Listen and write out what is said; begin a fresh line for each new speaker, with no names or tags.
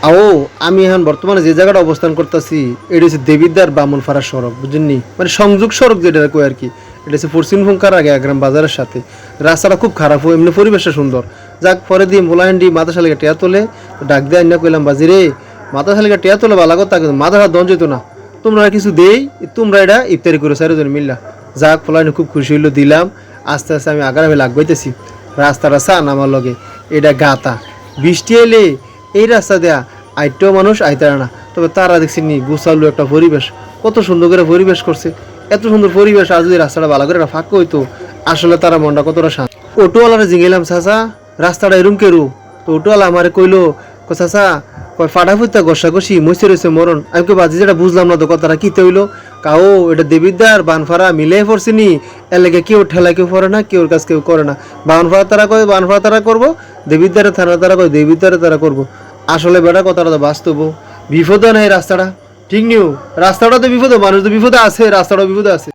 আও আমি এখন বর্তমানে যে জায়গাটা অবস্থান করতেছি এটা হচ্ছে দেবিদ্বার বামনপাড়া সড়ক বুঝেননি, মানে সংযোগ সড়ক যেটা কই আর কি। এটা হচ্ছে পশ্চিম ফুঙ্কার আগে একরাম বাজারের সাথে। রাস্তাটা খুব খারাপ, এমনি পরিবেশটা সুন্দর। যাক পরে দিয়ে মোলায়ন্ডি মাথা শালিকা টেয়া তোলে, ডাক দিয়ে আইনা কইলাম বাজি রে মাথা শালিকা টেয়া তোলে ভালো কথা, কিন্তু মাথাটা দন যেত না, তোমরা কিছু দেই, তোমরা এটা ইফতারি করে চারিজন মিল্লা। যাক ফলাইনি খুব খুশি হইলো, দিলাম। আস্তে আস্তে আমি আগার আমি লাগবাইতেছি। রাস্তাটা চান আমার লগে এটা গাতা, বৃষ্টি এলে এই রাস্তা দেয়া আইটেও মানুষ আইতারা না। তবে তারা দেখছি নি গুছালো একটা পরিবেশ, কত সুন্দর করে পরিবেশ করছে। এত সুন্দর পরিবেশ আর যদি রাস্তাটা ভালো করে একটা ফাঁকা হইতো, আসলে তারা মনটা কতটা শান্ত। অটোওয়ালারে জিঙ্গেলাম চাচা রাস্তাটা এরম কেরু, তো অটোওয়ালা আমারে কইলো চাচা কয় ফাটা ফুটা গসা গসি মইসে রয়েছে মরণ। আমি কে বাজি যেটা বুঝলাম না তো কথাটা কিতে হইলো। কাও এটা দেবিদ্বার বানফাড়া মিলে পড়ছে নি, এর লেগে কেউ ঠেলা কেউ করে না, কেউর কাজ কেউ করে না। বানফাড়া তারা কয় বানফাড়া তারা করবো, দেবিদ্বারে থানা তারা কয় দেবিদ্বারে তারা করবো। আসলে বেটা কথাটা তো বাস্তব, বিপদ নাই রাস্তাটা ঠিক নিও, রাস্তাটা তো বিপদ, মানুষ তো বিপদে আছে, রাস্তাটাও বিপদে আছে।